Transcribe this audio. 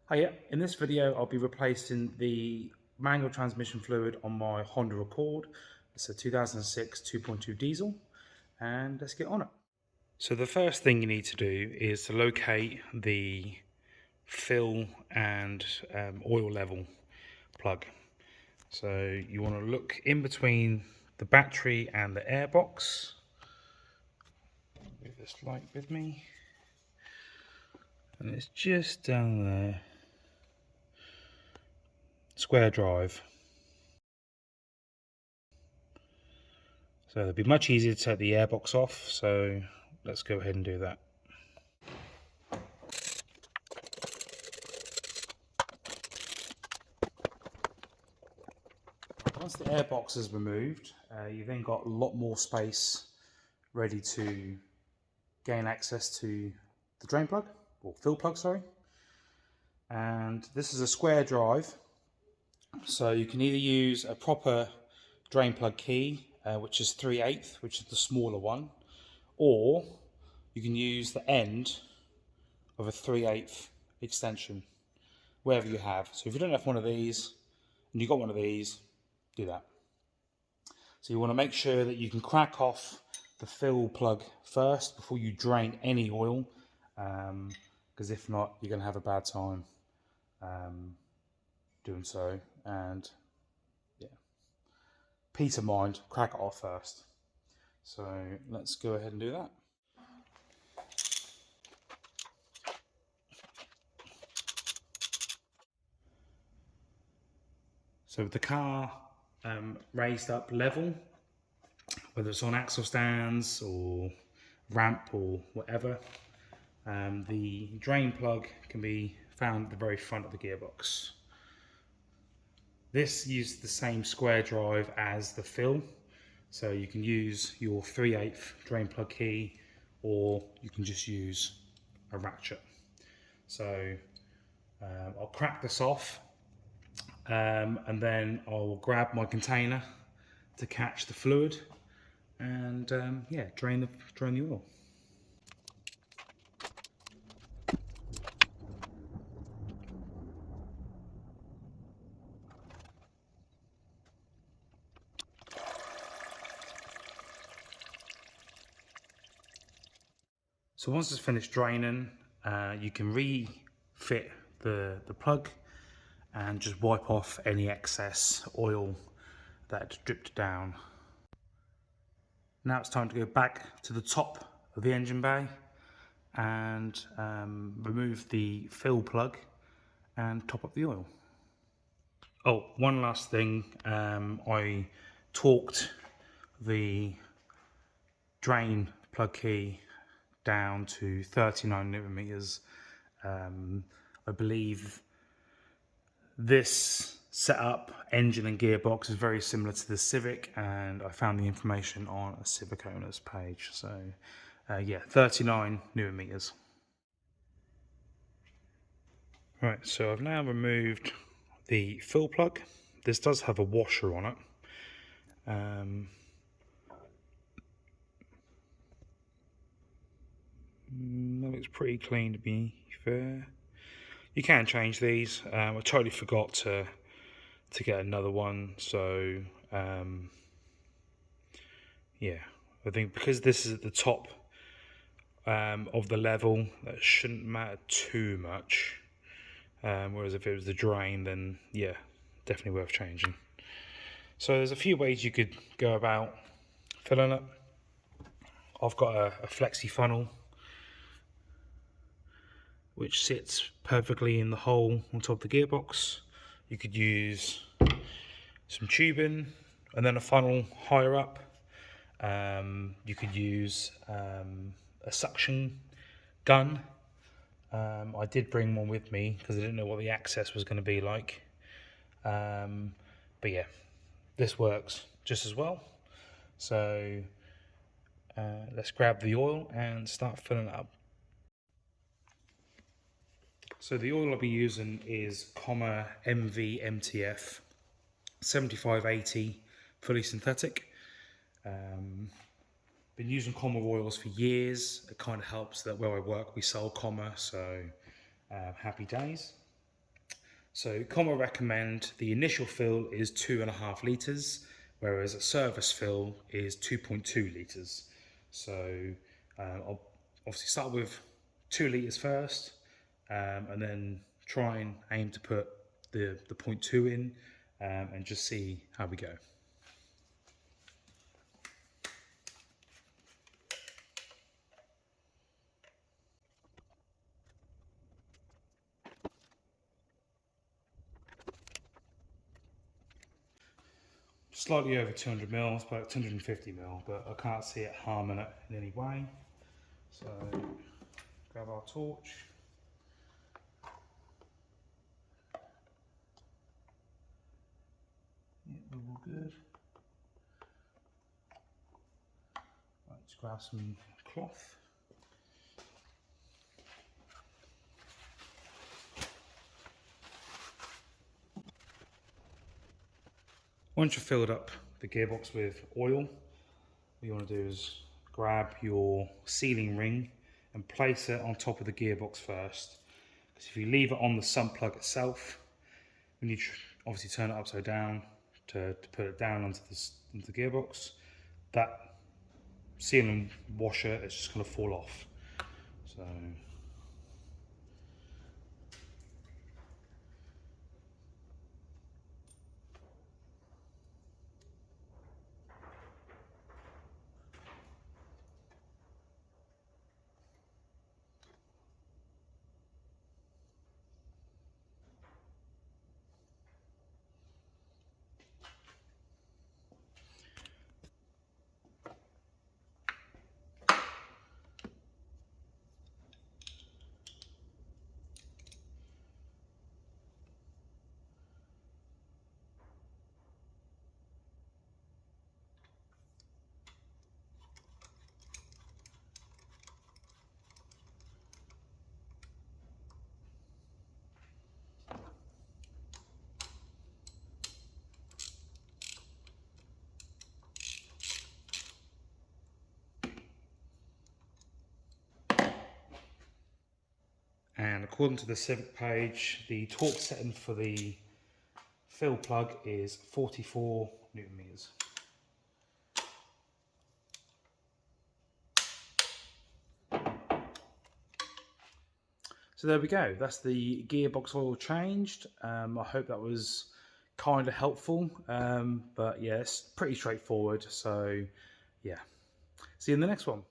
Hiya, in this video I'll be replacing the manual transmission fluid on my Honda Accord. It's a 2006 2.2 diesel, and let's get on it. So the first thing you need to do is to locate the fill and oil level plug. So you want to look in between the battery and the airbox. Move this light with me. And it's just down there. Square drive. So it'd be much easier to take the airbox off, so let's go ahead and do that. Once the airbox is removed, you've then got a lot more space ready to gain access to the drain plug, or fill plug, sorry. And this is a square drive, so you can either use a proper drain plug key, which is 3/8, which is the smaller one, or you can use the end of a 3/8 extension, wherever you have. So if you don't have one of these, and you've got one of these, do that. So you want to make sure that you can crack off the fill plug first before you drain any oil, because if not, you're going to have a bad time doing so. And yeah, peace of mind, crack it off first. So let's go ahead and do that. So with the car raised up level, whether it's on axle stands or ramp or whatever, the drain plug can be found at the very front of the gearbox. This uses the same square drive as the fill, so you can use your 3/8 drain plug key, or you can just use a ratchet. So I'll crack this off, and then I'll grab my container to catch the fluid, and yeah, drain the oil. So once it's finished draining, you can refit the plug and just wipe off any excess oil that dripped down. Now it's time to go back to the top of the engine bay and remove the fill plug and top up the oil. Oh, one last thing, I torqued the drain plug key down to 39 newton meters. I believe this setup, engine and gearbox, is very similar to the Civic, and I found the information on a Civic owner's page. So yeah, 39 newton meters. Right, so I've now removed the fill plug. This does have a washer on it. That looks pretty clean, to be fair. You can change these. I totally forgot to get another one, so yeah, I think because this is at the top of the level, that shouldn't matter too much. Whereas if it was the drain, then yeah, definitely worth changing. So there's a few ways you could go about filling it. I've got a flexi funnel which sits perfectly in the hole on top of the gearbox. You could use some tubing and then a funnel higher up. You could use a suction gun. I did bring one with me because I didn't know what the access was going to be like. But yeah, this works just as well. So let's grab the oil and start filling it up. So the oil I'll be using is MV MTF 7580 fully synthetic. Been using Comma oils for years. It kind of helps that where I work we sell Comma, so happy days. So Comma recommend the initial fill is 2.5 litres, whereas a service fill is 2.2 litres. So I'll obviously start with 2 litres first, and then try and aim to put the 0.2 in, and just see how we go. Slightly over 200 mil, it's about 250 mil, but I can't see it harming it in any way. So grab our torch. Yeah, we're all good. Right, let's grab some cloth. Once you've filled up the gearbox with oil, what you want to do is grab your sealing ring and place it on top of the gearbox first. Because if you leave it on the sump plug itself, when you obviously turn it upside down to put it down onto the gearbox, that sealing washer is just going to fall off. So and according to the Civic page, the torque setting for the fill plug is 44 Newton meters. So there we go, that's the gearbox oil changed. I hope that was kind of helpful, but yeah, it's pretty straightforward. So yeah, see you in the next one.